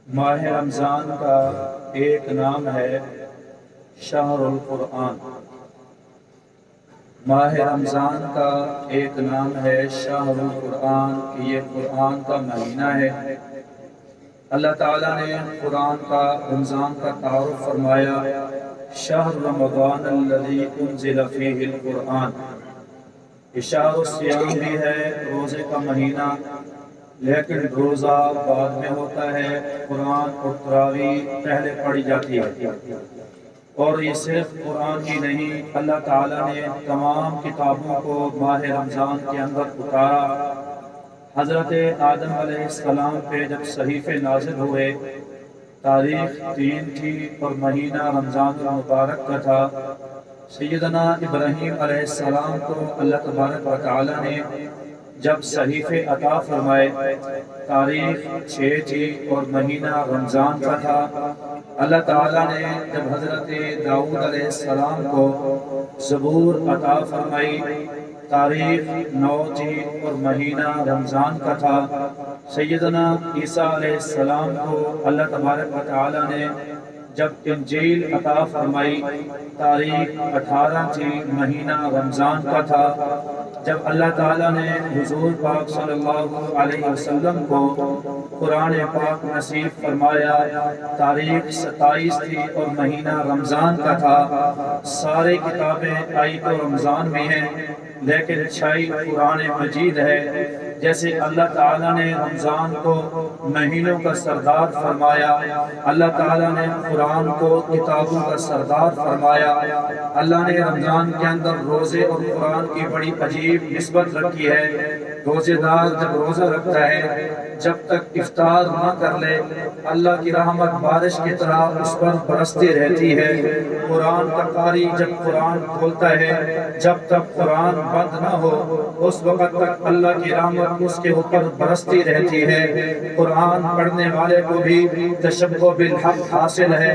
ماہ رمضان کا ایک نام ہے شہر القرآن۔ ماہ رمضان کا ایک نام ہے شہر القرآن کہ یہ قرآن کا مہینہ ہے۔ اللہ تعالیٰ نے قرآن کا رمضان کا تعارف فرمایا، شہر رمضان الذی انزل فیہ القرآن۔ یہ شہر الصیام بھی ہے، روزے کا مہینہ، لیکن روزہ بعد میں ہوتا ہے، قرآن اور تراویح پہلے پڑھی جاتی ہے۔ اور یہ صرف قرآن ہی نہیں، اللہ تعالیٰ نے تمام کتابوں کو ماہ رمضان کے اندر اتارا۔ حضرت آدم علیہ السلام پہ جب صحیفے نازل ہوئے، تاریخ 3 تھی اور مہینہ رمضان المبارک کا تھا۔ سیدنا ابراہیم علیہ السلام کو اللہ تبارک و تعالیٰ نے جب صحیفے عطا فرمائے، تاریخ 6 تھی اور مہینہ رمضان کا تھا۔ اللہ تعالیٰ نے جب حضرت داؤد علیہ السلام کو زبور عطا فرمائی، تاریخ 9 تھی اور مہینہ رمضان کا تھا۔ سیدنا عیسیٰ علیہ السلام کو اللہ تبارک و تعالیٰ نے جب انجیل عطا فرمائی، تاریخ 18 تھی، مہینہ رمضان کا تھا۔ جب اللہ تعالیٰ نے حضور پاک صلی اللہ علیہ وسلم کو قرآن پاک نصیب فرمایا، تاریخ 27 تھی اور مہینہ رمضان کا تھا۔ ساری کتابیں آئی تو رمضان میں ہیں، لیکن چھائی قرآن مجید ہے۔ جیسے اللہ تعالیٰ نے رمضان کو مہینوں کا سردار فرمایا، اللہ تعالیٰ نے قرآن کو کتابوں کا سردار فرمایا۔ اللہ نے رمضان کے اندر روزے اور قرآن کی بڑی عجیب نسبت رکھی ہے۔ روزے دار جب روزہ رکھتا ہے، جب تک افطار نہ کر لے، اللہ کی رحمت بارش کی طرح اس پر برستی رہتی ہے۔ قرآن کا قاری جب قرآن کھولتا ہے، جب تک قرآن بند نہ ہو، اس وقت تک اللہ کی رحمت اس کے اوپر برستی رہتی ہے۔ قرآن پڑھنے والے کو بھی تشبہ بالحق حاصل ہے،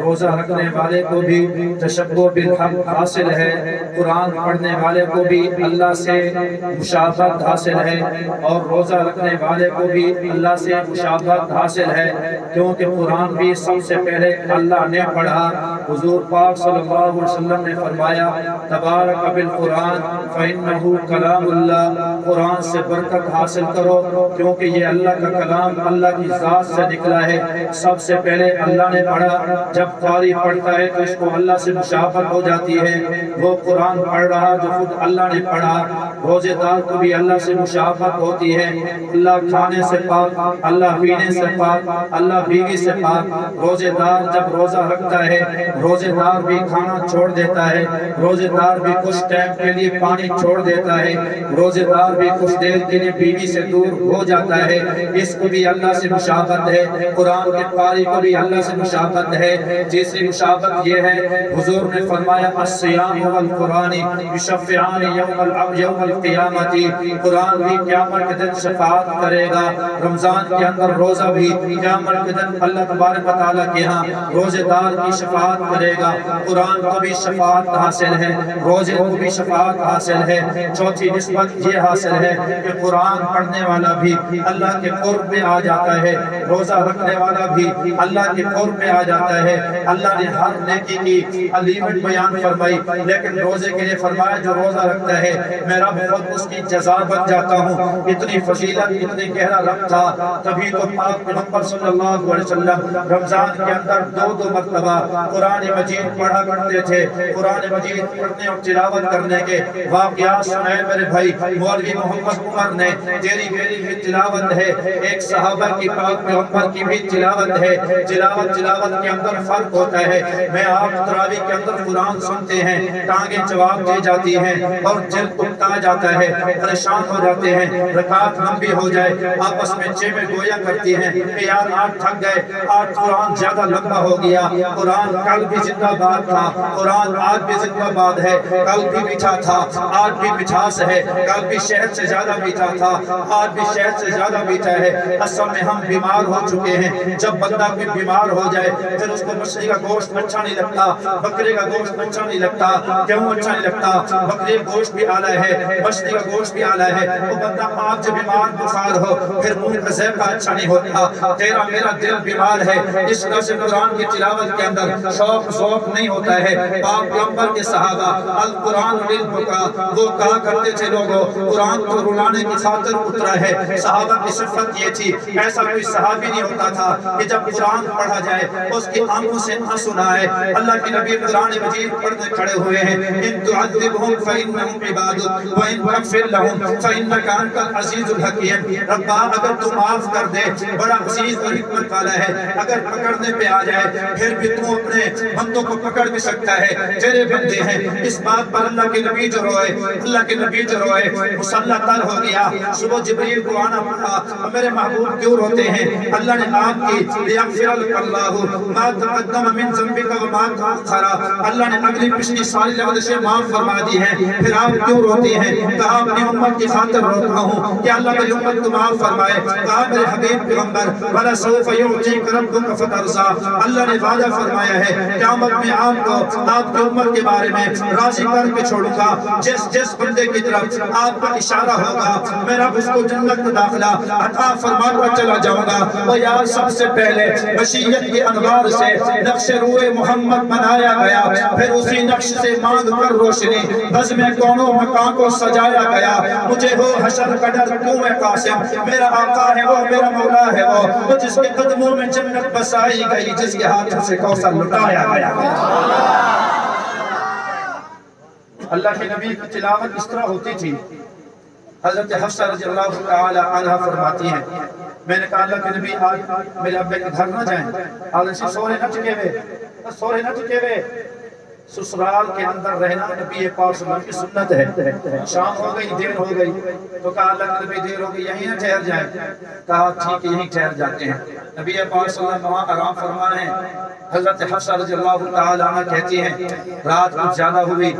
روزہ رکھنے والے کو بھی تشبہ بالحق حاصل ہے، قرآن پڑھنے والے کو بھی اللہ سے مشابہت حاصل ہے، اور روزہ رکھنے والے کو بھی اللہ سے مشابہت حاصل ہے، کیونکہ قرآن بھی سب سے پہلے اللہ نے پڑھا۔ حضور پاک صلی اللہ علیہ وسلم نے فرمایا، تبارک بالقرآن فإنہ کلام اللہ، قرآن سے برکت حاصل کرو کیونکہ یہ اللہ کا کلام اللہ کی ذات سے نکلا ہے۔ سب سے پہلے اللہ نے پڑھا، جب قاری پڑھتا ہے تو اس کو اللہ سے مشابہت ہو جاتی ہے، وہ قرآن پڑھ رہا جو خود اللہ نے پڑھا۔ روزے دار کو بھی اللہ سے مشابہت ہوتی ہے، اللہ کھانے سے پاک، اللہ پینے سے پاک، اللہ بیوی سے پاک۔ روزے دار جب روزہ رکھتا ہے، روزے دار بھی کھانا چھوڑ دیتا ہے، روزے دار بھی کچھ ٹائم کے لیے پانی چھوڑ دیتا ہے، روزے دار بھی کچھ دیر کے لیے بیوی سے دور ہو جاتا ہے، اس کو بھی اللہ سے مشابہت ہے۔ قرآن کے قاری کو بھی اللہ سے مشابہت ہے۔ جیسے مشابہت یہ ہے، حضور نے فرمایا الصیام والقرآن یشفعان یوم القیامت، قرآن بھی قیامت کے دن شفاعت کرے گا۔ رمضان کے اندر روزہ بھی قیامت کے دن اللہ تبارک و تعالیٰ کے ہاں روزے دار کی شفاعت کرے گا۔ قرآن کو بھی شفاعت حاصل ہے، روزے کو بھی شفاعت حاصل ہے۔ چوتھی نسبت یہ حاصل ہے کہ قرآن پڑھنے والا بھی اللہ کے قرب میں آ جاتا ہے، روزہ رکھنے والا بھی اللہ کے قرب میں آ جاتا ہے۔ اللہ نے ہر نیکی کی لیمٹ بیان فرمائی، لیکن روزے کے لیے فرمایا جو روزہ رکھتا ہے میں رب خود اس کی جزا بن جاتا ہوں۔ اتنی فضیلت، اتنی گہرا رب تھا، تبھی تو پاک پیغمبر صلی اللہ علیہ وسلم رمضان کے اندر 2 مرتبہ قرآن مجید پڑھا کرتے تھے۔ قرآن مجید پڑھنے اور تلاوت کرنے کے واقعات سنائے میرے بھائی۔ مولوی محمد عمر نے تیری میری بھی تلاوت ہے، ایک صحابہ کی پاک پیغمبر کی بھی تلاوت ہے۔ تلاوت کے اندر فرق ہوتا ہے۔ میں آپ تراویح کے اندر قرآن سنتے ہیں، ٹانگیں جواب دے جاتی ہیں اور دل اکتا جاتا ہے، پریشان ہو جاتے ہیں، رکعت لمبی ہو جائے، آپس میں چیمیں گویا کرتی ہیں کہ یار آج تھک گئے، آج قرآن زیادہ لمبا ہو گیا۔ قرآن کل بھی زندہ باد تھا، قرآن آج بھی زندہ باد ہے، کل بھی میٹھا تھا، آج بھی مٹھاس ہے، کل بھی شہد شہد سے زیادہ میٹھا تھا، آج بھی شہد سے زیادہ میٹھا ہے۔ اصل میں ہم بیمار ہو چکے ہیں۔ جب بندہ کوئی بیمار ہو جائے پھر اس کو مچھلی کا گوشت اچھا نہیں لگتا، بکرے کا گوشت اچھا نہیں لگتا، گیہوں اچھا نہیں لگتا، بکرے کا گوشت بھی اعلیٰ ہے، مچھلی کا گوشت بھی اعلیٰ ہے۔ وہ بندہ آپ جب بیمار بخار ہو پھر منہ کا ذائقہ اچھا نہیں ہوتا، تیرا میرا دل بیمار ہے۔ اس طرح سے قرآن کی تلاوت کے اندر شوق ذوق نہیں ہوتا ہے۔ پاک پیغمبر کے صحابہ القرآن للبکا، وہ کہا کرتے تھے لوگوں قرآن کو رلانے کی خاطر اترا ہے۔ صحابہ کی صفت یہ تھی، ایسا کوئی صحابی نہیں ہوتا تھا کہ جب قرآن پڑھا جائے اس کی آنکھوں سے آنسو نہ آئے۔ اللہ کے نبی قرآن مجید پڑھنے کھڑے ہوئے ہیں، ان تعذبہم فإنہم عبادک وإن تغفر لہم فإنک انت العزیز الحکیم۔ ربا اگر تو معاف کر دے بڑا عزیز اور حکمت والا ہے، اگر پکڑنے پہ آ جائے پھر بھی تو اپنے بندوں کو پکڑ بھی سکتا ہے، تیرے بندے ہیں۔ اس بات پر اللہ کے نبی جو روئے، اللہ کے نبی جو روئے، مسلح تر ہو گیا۔ صبح جبریل کو آنا پڑا، میرے محبوب کیوں روتے ہیں؟ اللہ نے آپ کی لیغفر لک اللہ ما تقدم من ذنبک وما تأخر، اللہ نے اگلی پچھلی ساری لغزشیں معاف فرما دی ہیں، پھر آپ کیوں روتے ہیں؟ کہا اپنی امت کی خاطر روتا ہوں کہ اللہ میری امت کو معاف فرمائے۔ کہا میرے حبیب پیغمبر وَلَسَوْفَ يُعْطِيكَ رَبُّكَ فَتَرْضَىٰ، اللہ نے وعدہ فرمایا ہے قیامت میں آپ کو آپ کی امت کے بارے میں راضی کر کے چھوڑوں گا۔ جس بندے کی طرف آپ کا اشارہ ہوگا میں رب اس کو جنت میں داخلہ عطا فرما کر چلا جاؤں گا۔ اور یار سب سے پہلے بشیت کے انوار سے نقش روئے محمد بنایا گیا، پھر اسی نقش سے مانگ کر روشنی بزم کونوں مکان کو سجایا گیا۔ مجھے ہو حشر کا ڈر کیوں ہے قاسم، میرا آقا ہے وہ، میرا مولا ہے وہ جس کے قدموں میں جنت بسائی گئی، جس کے ہاتھ سے کوثر لٹایا گیا۔ اللہ کے نبی کی تلاوت اس طرح ہوتی تھی۔ حضرت حفصہ رضی اللہ تعالی عنہ فرماتی ہیں میں نے کہا اللہ کے نبی آج میرے ابے کے گھر نہ جائیں، آج ایسے سورے نہ ٹکے ہوئے، سسرال کے اندر رہنا نبی پاک صلی اللہ علیہ وسلم کی سنت ہے۔ شام ہو گئی، دیر ہو گئی، تو کہا اللہ کے نبی دیر ہو گئی یہیں نہ ٹھہر جائیں، کہا ٹھیک ہے یہیں ٹھہر جاتے ہیں۔ نبی پاک صلی اللہ علیہ وسلم وہاں آرام فرما رہے ہیں۔ حضرت حفصہ رضی اللہ تعالی عنہ کہتی ہیں رات کچھ زیادہ ہوئی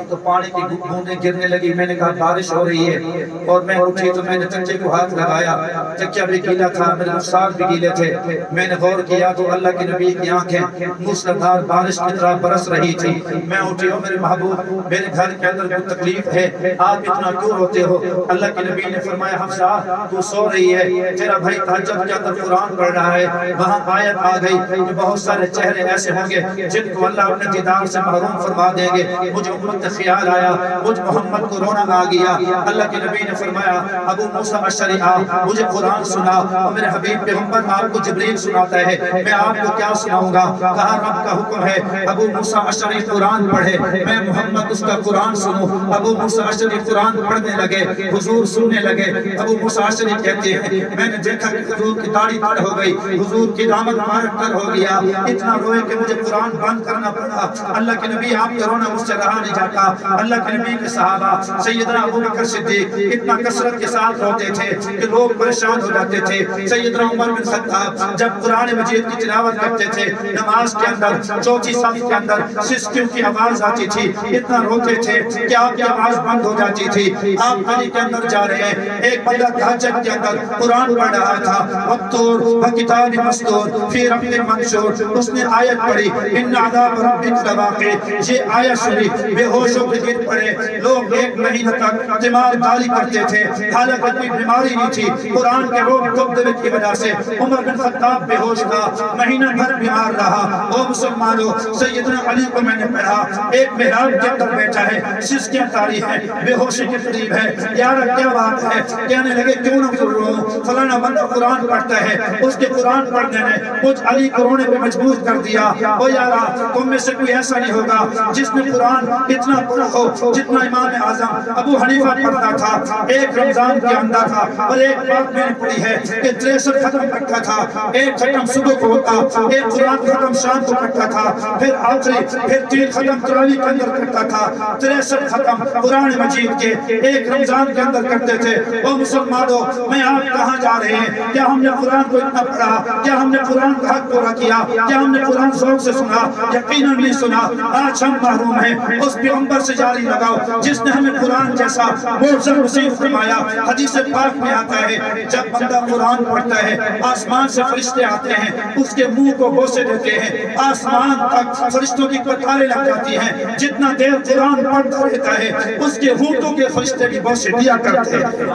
تو پانی کی بوندیں گرنے لگی، میں نے کہا بارش ہو رہی ہے، اور میں اٹھی تو میں نے تکیے کو ہاتھ لگایا، تکیہ بھی گیلا تھا، میرے رخسار بھی گیلے تھے، میں نے غور کیا تو اللہ کے نبی کی آنکھیں موسلادھار بارش کی طرح برس رہی تھی۔ میں اٹھی ہوں میرے محبوب میرے گھر کے اندر کوئی تکلیف ہے، آپ اتنا کیوں روتے ہو؟ اللہ کے نبی نے فرمایا حفصہ تو سو رہی ہے، تیرا بھائی تہجد کے اندر قرآن پڑھ رہا ہے، وہاں آیت آ گئی کہ بہت سارے چہرے ایسے ہوں گے جن کو اللہ اپنے دیدار سے محروم فرما دیں گے۔ مجھے امت خیال آیا، مجھ محمد کو رونا آ گیا۔ اللہ کے نبی نے فرمایا ابو موسیٰ اشعری مجھے قرآن سنا، اور میرے حبیب پیغمبر آپ کو جبریل سناتا ہے، میں آپ کو کیا سناؤں گا؟ کہا رب کا حکم ہے ابو موسیٰ اشعری قرآن پڑھے، میں محمد اس کا قرآن سنوں۔ ابو موسیٰ اشعری قرآن پڑھنے لگے، حضور سننے لگے۔ ابو موسیٰ اشعری کہتے ہیں میں نے دیکھا کہ حضور کی داڑھی تر ہو گئی، حضور کی دامن مبارک تر ہو گیا، اتنا روئے کہ مجھے قرآن بند کرنا پڑا۔ اللہ کے نبی آپ کا رونا مجھ سے رہا نہیں جاتا۔ اللہ کے نبی کے صحابہ سیدنا ابو بکر صدیق اتنا کثرت کے ساتھ روتے تھے کہ لوگ پریشان ہو جاتے تھے۔ سیدنا عمر بن خطاب جب قرآن مجید کی تلاوت کرتے تھے نماز کے اندر چوتھی صف کے اندر سسکیوں کی آواز آتی تھی، اتنا روتے تھے کہ آپ کی آواز بند ہو جاتی تھی۔ آپ گلی کے اندر جا رہے ہیں، ایک بندہ تہجد کے اندر قرآن پڑھ رہا تھا، وَالطُّورِ وَكِتَابٍ مَّسْطُورٍ فِي رَقٍّ مَّنشُورٍ، اس نے آیت پڑھی اِنَّ عَذَابَ رَبِّكَ لَوَاقِعٌ، یہ آیت سنی بے ہوشوں کے گر پڑے۔ لوگ ایک مہینہ تک تیمار داری کرتے تھے، حالانکہ کوئی بیماری نہیں تھی، قرآن کے روگ دبدبے کی وجہ سے عمر بن خطاب بے ہوش تھا، مہینہ بھر بیمار رہا۔ او مسلمانوں، سیدنا علی کو میں نے پڑھا، ایک محراب کے اندر بیٹھا ہے، سسکیاں طاری ہے، بے ہوشی کے قریب ہے، یار کیا بات ہے؟ کہنے لگے کیوں نہ گر رہا ہوں، فلانا بندہ قرآن پڑھتا ہے، اس کے قرآن پڑھنے نے مجھ علی کو رونے پہ مجبور کر دیا۔ او یارا تم میں سے کوئی ایسا نہیں ہوگا جس نے قرآن اتنا پڑھا ہو جتنا امام اعظم ابو حنیفہ پڑھتا تھا۔ ایک رمضان کے اندر تھا، اور ایک بات میں نے پڑھی ہے کہ 63 ختم پڑھتا تھا، ایک ختم صبح کو ہوتا، ایک قرآن ختم شام کو پڑھتا تھا، پھر آخری پھر 3 ختم تراویح کے اندر کرتا تھا، 63 ختم قرآن مجید کے ایک رمضان کے اندر کرتے تھے۔ او مسلمانوں، میں آپ کہاں جا رہے ہیں؟ کیا ہم نے قرآن کو اتنا پڑھا کہا؟ کیا ہم نے قرآن کا حق پورا کیا؟ کیا ہم نے قرآن ذوق سے سنا؟ یقیناً نہیں سنا۔ آج ہم محروم ہیں اس پیغمبر سے جاری لگاؤ جس نے ہمیں قرآن جیسا معجزہ نصیب فرمایا۔ حدیث پاک میں آتا ہے جب بندہ قرآن پڑھتا ہے آسمان سے فرشتے آتے ہیں، اس کے منہ کو بوسے دیتے ہیں، آسمان تک فرشتوں کی قطاریں لگ جاتی ہیں۔ جتنا دیر قرآن پڑھتا رہتا ہے اس کے ہونٹوں کے فرشتے بھی بوسے دیا کرتے ہیں۔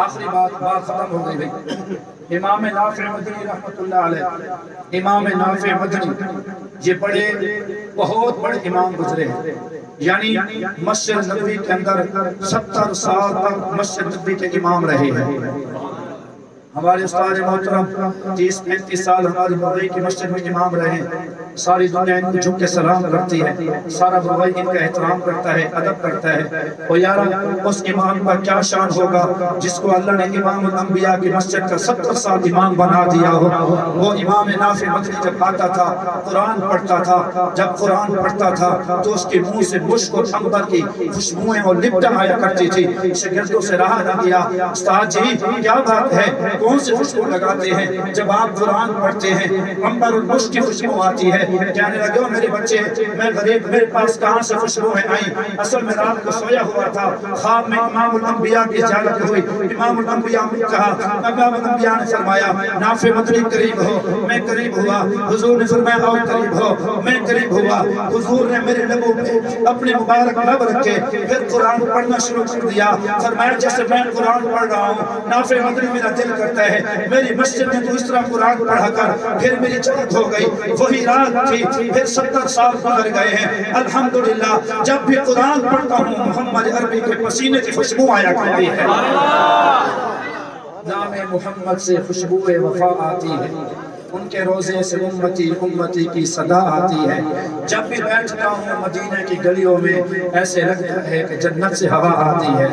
آخری بات ختم ہو گئی بھئی۔ امام نافع مدنی رحمت اللہ علیہ، امام نافع مدنی یہ بہت بڑے امام گزرے ہیں، یعنی مسجد نبوی کے اندر 70 سال تک مسجد نبوی کے امام رہے ہیں۔ ہمارے استاد محترم 30-35 سال ہماری مرغی کی مسجد میں امام رہے ہیں۔ ساری دنیا ان کو جھک کے سلام کرتی ہے، سارا مرغی ان کا احترام کرتا ہے، ادب کرتا ہے۔ اور یارا اس امام کا کیا شان ہوگا جس کو اللہ نے امام الانبیاء کی مسجد کا 70 سال امام بنا دیا ہو۔ وہ امام نافع مدنی جب آتا تھا قرآن پڑھتا تھا، جب قرآن پڑھتا تھا تو اس کے منہ سے مشک اور عنبر کی خوشبوئیں اور لپٹن آیا کرتی تھی۔ شاگردوں سے رہا نہ گیا، استاد جی کیا بات ہے، کون سے خوشبو لگاتے ہیں؟ جب آپ قرآن پڑھتے ہیں عنبر اور مشک کی خوشبو آتی ہے۔ کہنے لگے میرے بچے میں غریب، میرے پاس کہاں سے خوشبوئیں آئیں؟ اصل میں رات کو سویا ہوا تھا، خواب میں امام الانبیاء کی زیارت ہوئی۔ امام الانبیاء نے کہا، امام الانبیاء نے فرمایا نافع مدنی قریب ہو، میں قریب ہوا۔ حضور نے فرمایا اور قریب ہو، میں قریب ہوا۔ حضور نے میرے لبوں پہ اپنے مبارک لب رکھے، پھر قرآن پڑھنا شروع کر دیا۔ فرمایا جیسے میں قرآن پڑھ رہا ہوں نافع مدنی میرا دل کرتا ہے میری مسجد میں تو اس طرح قرآن پڑھا کر۔ پھر میری چاہت ہو گئی، وہی رات تھی، پھر 70 سال گزر گئے ہیں۔ الحمدللہ جب بھی قرآن پڑھتا ہوں محمد عربی کے پسینے کی خوشبو آیا کرتی ہے، نام محمد سے خوشبو وفا آتی ہے، ان کے روزے سے امتی امتی کی صدا آتی ہے۔ جب بھی بیٹھتا ہوں مدینہ کی گلیوں میں ایسے لگتا ہے کہ جنت سے ہوا آتی ہے۔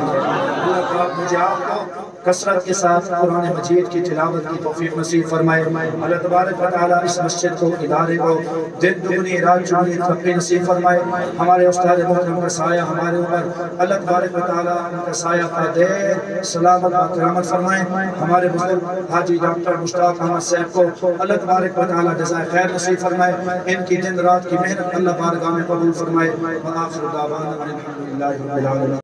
مجھے آپ کو کثرت کے ساتھ قرآن مجید کی تلاوت کی توفیق نصیب فرمائے۔ اللہ تبارک و تعالیٰ اس مسجد کو، ادارے کو دن دگنی رات چگنی ترقی نصیب فرمائے۔ ہمارے استاد محترم کا سایہ ہمارے اوپر اللہ تبارک و تعالیٰ ان کا سایہ کا دیر سلامت و کرامت فرمائے۔ ہمارے بزرگ حاجی ڈاکٹر مشتاق احمد صاحب کو اللہ تبارک و تعالیٰ جزائے خیر نصیب فرمائے۔ ان کی دن رات کی محنت اللہ بارگاہ میں قبول فرمائے۔ وآخر دعوانا الحمدللہ رب العالمین۔